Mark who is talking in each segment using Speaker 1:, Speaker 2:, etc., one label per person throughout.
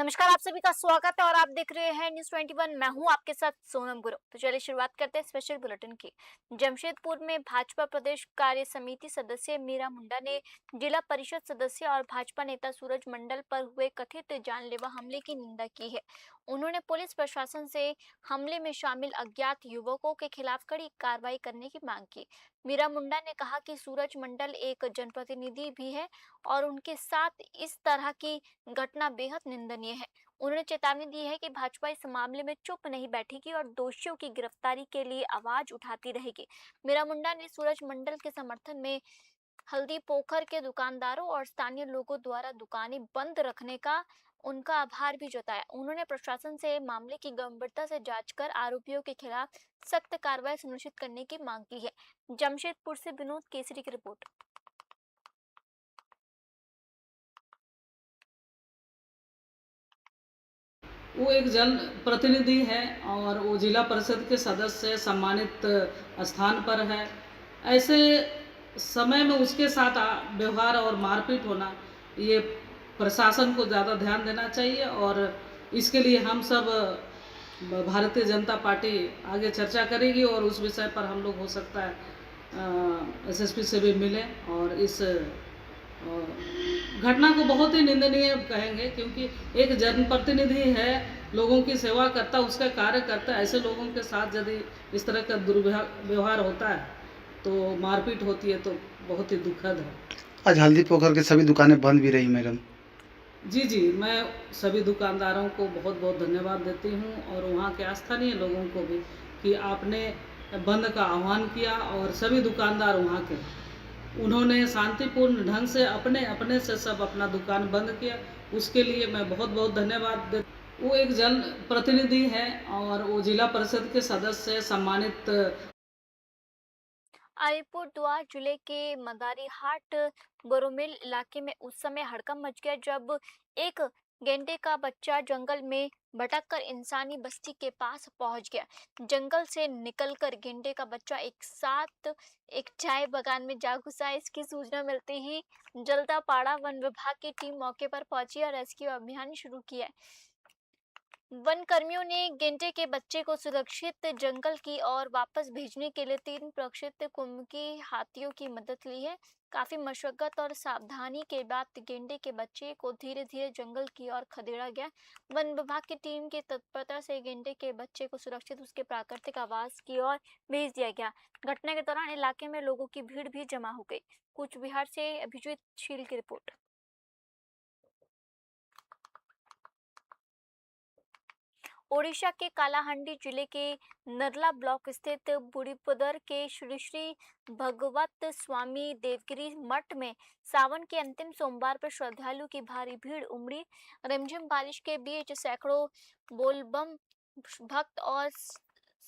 Speaker 1: नमस्कार, आप सभी का स्वागत है और आप देख रहे हैं न्यूज़ 21। मैं हूं आपके साथ सोनम गुरु। तो चलिए शुरुआत करते हैं स्पेशल बुलेटिन की। जमशेदपुर में भाजपा प्रदेश कार्य समिति सदस्य मीरा मुंडा ने जिला परिषद सदस्य और भाजपा नेता सूरज मंडल पर हुए कथित जानलेवा हमले की निंदा की है। उन्होंने पुलिस प्रशासन से हमले में शामिल अज्ञात युवकों के खिलाफ कड़ी कार्रवाई करने की मांग की। मीरा मुंडा ने कहा कि सूरज मंडल एक जनप्रतिनिधि भी है और उनके साथ इस तरह की घटना बेहद निंदनीय है। उन्होंने चेतावनी दी है कि भाजपा इस मामले में चुप नहीं बैठेगी और दोषियों की गिरफ्तारी के लिए आवाज उठाती रहेगी। मीरा मुंडा ने सूरज मंडल के समर्थन में हल्दी पोखर के दुकानदारों और स्थानीय लोगों द्वारा दुकानें बंद रखने का उनका आभार भी जताया। उन्होंने प्रशासन से मामले की गंभीरता से जांच कर आरोपियों के खिलाफ सख्त कार्रवाई सुनिश्चित करने की मांग की है। जमशेदपुर से विनोद केसरी की रिपोर्ट।
Speaker 2: वो एक जन प्रतिनिधि है और वो जिला परिषद के सदस्य सम्मानित स्थान पर है। ऐसे समय में उसके साथ व्यवहार और मारपीट होना, ये प्रशासन को ज़्यादा ध्यान देना चाहिए। और इसके लिए हम सब भारतीय जनता पार्टी आगे चर्चा करेगी और उस विषय पर हम लोग हो सकता है एसएसपी से भी मिलें और इस घटना को बहुत ही निंदनीय कहेंगे, क्योंकि एक जनप्रतिनिधि है, लोगों की सेवा करता, उसका कार्य करता है। ऐसे लोगों के साथ यदि इस तरह का दुर्व्यवहार होता है तो मारपीट होती है तो बहुत ही दुखद है।
Speaker 3: आज हल्दी पोखर के सभी दुकानें बंद भी रही मैडम।
Speaker 2: जी, मैं सभी दुकानदारों को बहुत बहुत धन्यवाद देती हूँ और वहाँ के स्थानीय लोगों को भी कि आपने बंद का आह्वान किया और सभी दुकानदार वहाँ के उन्होंने शांतिपूर्ण ढंग से अपने अपने से सब अपना दुकान बंद किया। उसके लिए मैं बहुत बहुत धन्यवाद दे। वो एक जन प्रतिनिधि है और वो जिला परिषद के सदस्य सम्मानित।
Speaker 1: अलीपुरद्वार जिले के मदारीहाट बोरोमिल इलाके में उस समय हड़कंप मच गया जब एक गेंडे का बच्चा जंगल में भटककर इंसानी बस्ती के पास पहुंच गया। जंगल से निकलकर गेंडे का बच्चा एक साथ एक चाय बागान में जा घुसा। इसकी सूचना मिलते ही जल्दापाड़ा वन विभाग की टीम मौके पर पहुंची और रेस्क्यू अभियान शुरू किया। वन कर्मियों ने गेंडे के बच्चे को सुरक्षित जंगल की ओर वापस भेजने के लिए 3 प्रशिक्षित कुमकी हाथियों की मदद ली है। काफी मशक्कत और सावधानी के बाद गेंडे के बच्चे को धीरे धीरे जंगल की ओर खदेड़ा गया। वन विभाग की टीम की तत्परता से गेंडे के बच्चे को सुरक्षित उसके प्राकृतिक आवास की ओर भेज दिया गया। घटना के दौरान इलाके में लोगों की भीड़ भी जमा हो गई। कूच बिहार से अभिजीत शील की रिपोर्ट। ओडिशा के कालाहांडी जिले के नरला ब्लॉक स्थित बुढ़ीपदर के श्री श्री भगवत स्वामी देवगिरी मठ में सावन के अंतिम सोमवार पर श्रद्धालु की भारी भीड़ उमड़ी। रिमझिम बारिश के बीच सैकड़ों बोलबम भक्त और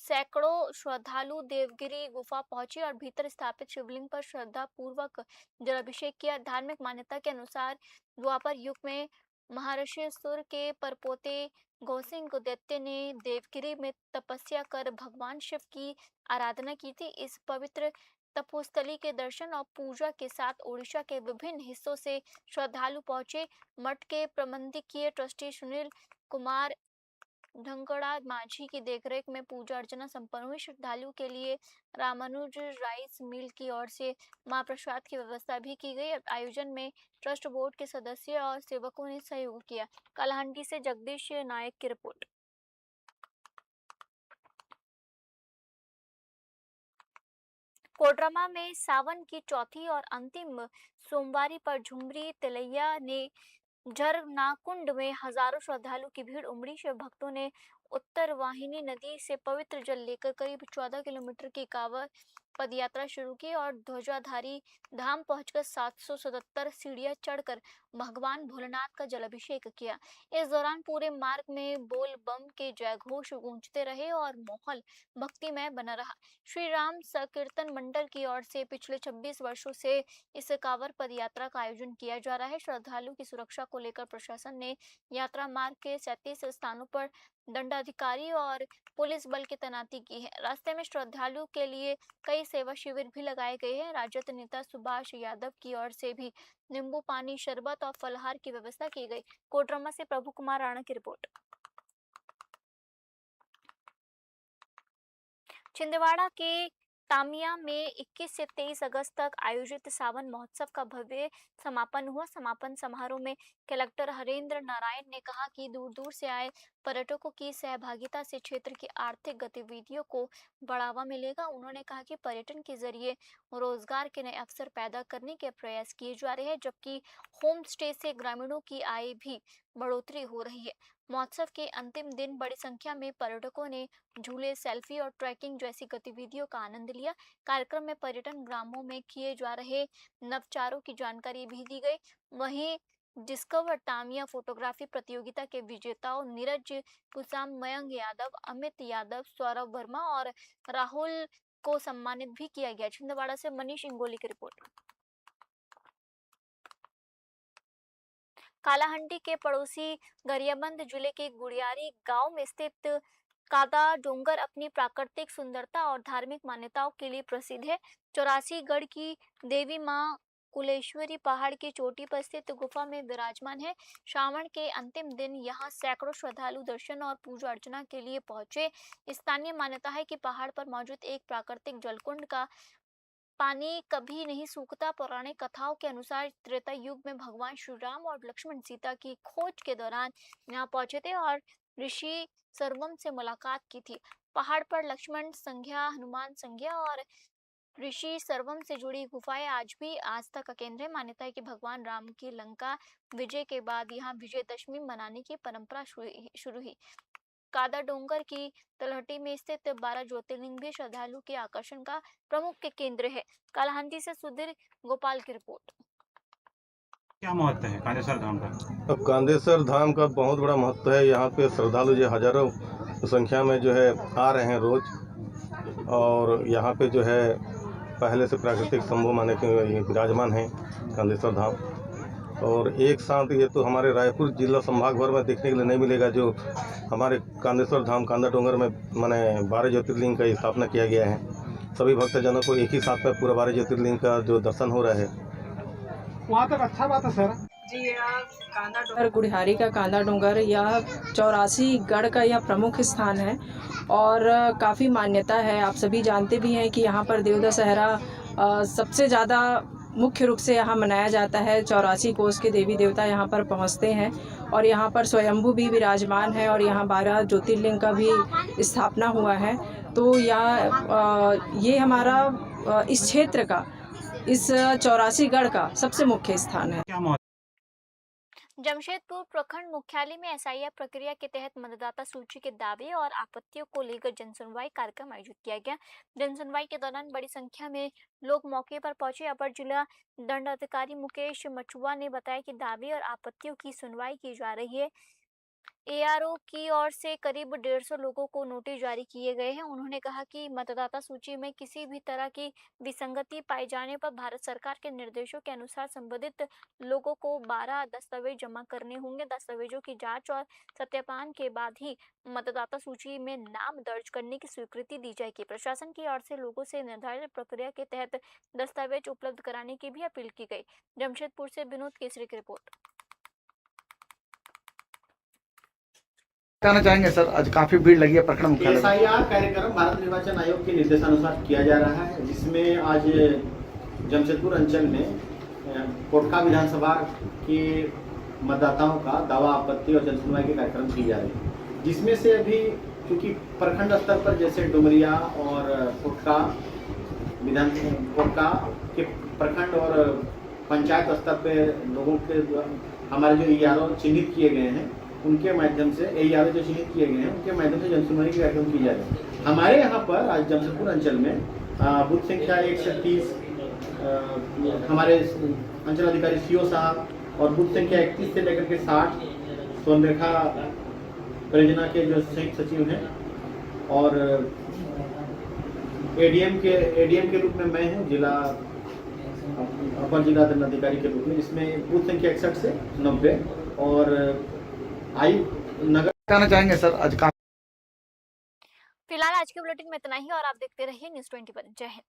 Speaker 1: सैकड़ों श्रद्धालु देवगिरी गुफा पहुंचे और भीतर स्थापित शिवलिंग पर श्रद्धा पूर्वक जलाभिषेक किया। धार्मिक मान्यता के अनुसार द्वापर युग में महर्षि सूर्य के परपोते गौसिंह दैत्य ने देवगिरी में तपस्या कर भगवान शिव की आराधना की थी। इस पवित्र तपोस्थली के दर्शन और पूजा के साथ ओडिशा के विभिन्न हिस्सों से श्रद्धालु पहुंचे। मठ के प्रबंधकीय ट्रस्टी सुनील कुमार ढंकड़ा माझी की देखरेख में पूजा अर्चना संपन्न हुई। श्रद्धालुओं के लिए रामानुज राइस मिल की ओर से महाप्रसाद की व्यवस्था भी की गई। आयोजन में ट्रस्ट बोर्ड के सदस्य और सेवकों ने सहयोग किया। कालाहांडी से जगदीश नायक की रिपोर्ट। कोडरमा में सावन की चौथी और अंतिम सोमवारी पर झुमरी तिलैया ने झरनाकुंड में हजारों श्रद्धालु की भीड़ उमड़ी। शिव भक्तों ने उत्तर वाहिनी नदी से पवित्र जल लेकर करीब 14 किलोमीटर की कांवड़ पदयात्रा शुरू की और ध्वजाधारी धाम पहुंचकर 777 सीढ़ियां चढ़कर भगवान भोलेनाथ का जलाभिषेक किया। इस दौरान पूरे मार्ग में बोल बम के जयघोष गूंजते रहे और माहौल भक्तिमय बना रहा। श्री राम संकीर्तन मंडल की ओर से पिछले 26 वर्षों से इस कांवड़ पदयात्रा का आयोजन किया जा रहा है। श्रद्धालु की सुरक्षा को लेकर प्रशासन ने यात्रा मार्ग के 37 स्थानों पर दंडाधिकारी और पुलिस बल की तैनाती की है। रास्ते में श्रद्धालुओं के लिए कई सेवा शिविर भी लगाए गए हैं। राजद नेता सुभाष यादव की ओर से भी नींबू पानी, शरबत शरबत और फलहार की व्यवस्था की गई। कोडरमा से प्रभु कुमार राणा की रिपोर्ट। छिंदवाड़ा के तामिया में 21 से 23 अगस्त तक आयोजित सावन महोत्सव का भव्य समापन हुआ। समापन समारोह में कलेक्टर हरेंद्र नारायण ने कहा कि दूर दूर से आए पर्यटकों की सहभागिता से क्षेत्र की आर्थिक गतिविधियों को बढ़ावा मिलेगा। उन्होंने कहा कि पर्यटन के जरिए रोजगार के नए अवसर पैदा करने के प्रयास किए जा रहे हैं, जबकि होम स्टे से ग्रामीणों की आय भी बढ़ोतरी हो रही है। महोत्सव के अंतिम दिन बड़ी संख्या में पर्यटकों ने झूले, सेल्फी और ट्रैकिंग जैसी गतिविधियों का आनंद लिया। कार्यक्रम में पर्यटन ग्रामों में किए जा रहे नवचारों की जानकारी भी दी गई। वहीं डिस्कवर टामिया फोटोग्राफी प्रतियोगिता के विजेताओं नीरज कुसाम, मयंक यादव, अमित यादव, सौरभ वर्मा और राहुल को सम्मानित भी किया गया। छिंदवाड़ा से मनीष इंगोली की रिपोर्ट। कालाहंडी के पड़ोसी गरियाबंद जिले के गुड़ियारी गांव में स्थित कादा डोंगर अपनी प्राकृतिक सुंदरता और धार्मिक मान्यताओं के लिए प्रसिद्ध है। 84 गढ़ की देवी मां कुलेश्वरी पहाड़ की चोटी पर स्थित गुफा में विराजमान है। श्रावण के अंतिम दिन यहां सैकड़ों श्रद्धालु दर्शन और पूजा अर्चना के लिए पहुंचे। स्थानीय मान्यता है कि पहाड़ पर मौजूद एक प्राकृतिक जलकुंड का पानी कभी नहीं सूखता। पौराणिक कथाओं के अनुसार त्रेता युग में भगवान श्री राम और लक्ष्मण सीता की खोज के दौरान यहाँ पहुंचे थे और ऋषि सर्वम से मुलाकात की थी। पहाड़ पर लक्ष्मण संज्ञा, हनुमान संज्ञा और ऋषि सर्वम से जुड़ी गुफाएं आज भी आस्था का केंद्र है। मान्यता है कि भगवान राम की लंका विजय के बाद यहाँ विजयदशमी मनाने की परंपरा शुरू हुई। कादा डोंगर की तलहटी में स्थित 12 ज्योतिर्लिंग भी श्रद्धालु के आकर्षण का प्रमुख केंद्र है। कालाहांडी से सुधीर गोपाल की रिपोर्ट।
Speaker 4: क्या महत्व है कांदेश्वर धाम का?
Speaker 5: अब कांदेश्वर धाम का बहुत बड़ा महत्व है। यहाँ पे श्रद्धालु जो हजारों संख्या में जो है आ रहे हैं रोज, और यहाँ पे जो है पहले से प्राकृतिक संभव माने के विराजमान है कांदेश्वर धाम। और एक साथ ये तो हमारे रायपुर जिला संभाग भर में देखने के लिए नहीं मिलेगा, जो हमारे कांदेश्वर धाम कांदा डोंगर में माने 12 ज्योतिर्लिंग का स्थापना किया गया है। सभी भक्तजनों को एक ही साथ में पूरा 12 ज्योतिर्लिंग का जो दर्शन हो रहा है,
Speaker 6: वहाँ तक अच्छा बात है सर।
Speaker 7: जी, यह कांदा डोंगर गुड़ियारी का कांदा डोंगर, यह 84 गढ़ का यह प्रमुख स्थान है और काफ़ी मान्यता है। आप सभी जानते भी हैं कि यहाँ पर देव दशहरा सबसे ज़्यादा मुख्य रूप से यहाँ मनाया जाता है। 84 कोस के देवी देवता यहाँ पर पहुँचते हैं और यहाँ पर स्वयंभू भी विराजमान है और यहाँ 12 ज्योतिर्लिंग का भी स्थापना हुआ है। तो ये हमारा इस क्षेत्र का, इस 84 गढ़ का सबसे मुख्य स्थान है।
Speaker 4: क्या महत्व?
Speaker 1: जमशेदपुर प्रखंड मुख्यालय में एसआईआर प्रक्रिया के तहत मतदाता सूची के दावे और आपत्तियों को लेकर जनसुनवाई कार्यक्रम आयोजित किया गया। जनसुनवाई के दौरान बड़ी संख्या में लोग मौके पर पहुंचे। अपर जिला दंडाधिकारी मुकेश मचुआ ने बताया कि दावे और आपत्तियों की सुनवाई की जा रही है। एआरओ की ओर से करीब 150 लोगों को नोटिस जारी किए गए हैं। उन्होंने कहा कि मतदाता सूची में किसी भी तरह की विसंगति पाए जाने पर भारत सरकार के निर्देशों के अनुसार संबंधित लोगों को 12 दस्तावेज जमा करने होंगे। दस्तावेजों की जांच और सत्यापन के बाद ही मतदाता सूची में नाम दर्ज करने की स्वीकृति दी जाएगी। प्रशासन की ओर से लोगों से निर्धारित प्रक्रिया के तहत दस्तावेज उपलब्ध कराने की भी अपील की गई। जमशेदपुर से विनोद केसरी की रिपोर्ट।
Speaker 3: कहना चाहेंगे सर, आज काफी भीड़ लगी है प्रखंड मुख्यालय में।
Speaker 8: एसआईआर कार्यक्रम भारत निर्वाचन आयोग के निर्देशानुसार किया जा रहा है, जिसमें आज जमशेदपुर अंचल में कोटका विधानसभा के मतदाताओं का दावा, आपत्ति और जनसुनवाई के कार्यक्रम किए जा रहे हैं। जिसमें से अभी क्योंकि प्रखंड स्तर पर जैसे डुमरिया और कोटका के प्रखंड और पंचायत स्तर पर लोगों के हमारे जो एआरओ चिन्हित किए गए हैं, उनके माध्यम से एआरओ जो चिन्हित किए गए हैं उनके माध्यम से जनसुनवाई के कार्यक्रम की जा रहे हैं। हमारे यहाँ पर आज जमशेदपुर अंचल में बूथ संख्या 1 से 30 हमारे अंचल अधिकारी सीओ साहब और बूथ संख्या 31 से लेकर के 60 सोनरेखा परियोजना के जो संयुक्त सचिव हैं और एडीएम के रूप में मैं हूँ, जिला अपर जिला दंडाधिकारी के रूप में, जिसमें बूथ संख्या 61 से 90 और नगर।
Speaker 3: कहना चाहेंगे सर, आज
Speaker 1: फिलहाल आज के बुलेटिन में इतना ही और आप देखते रहिए न्यूज़ 21। जय हिंद।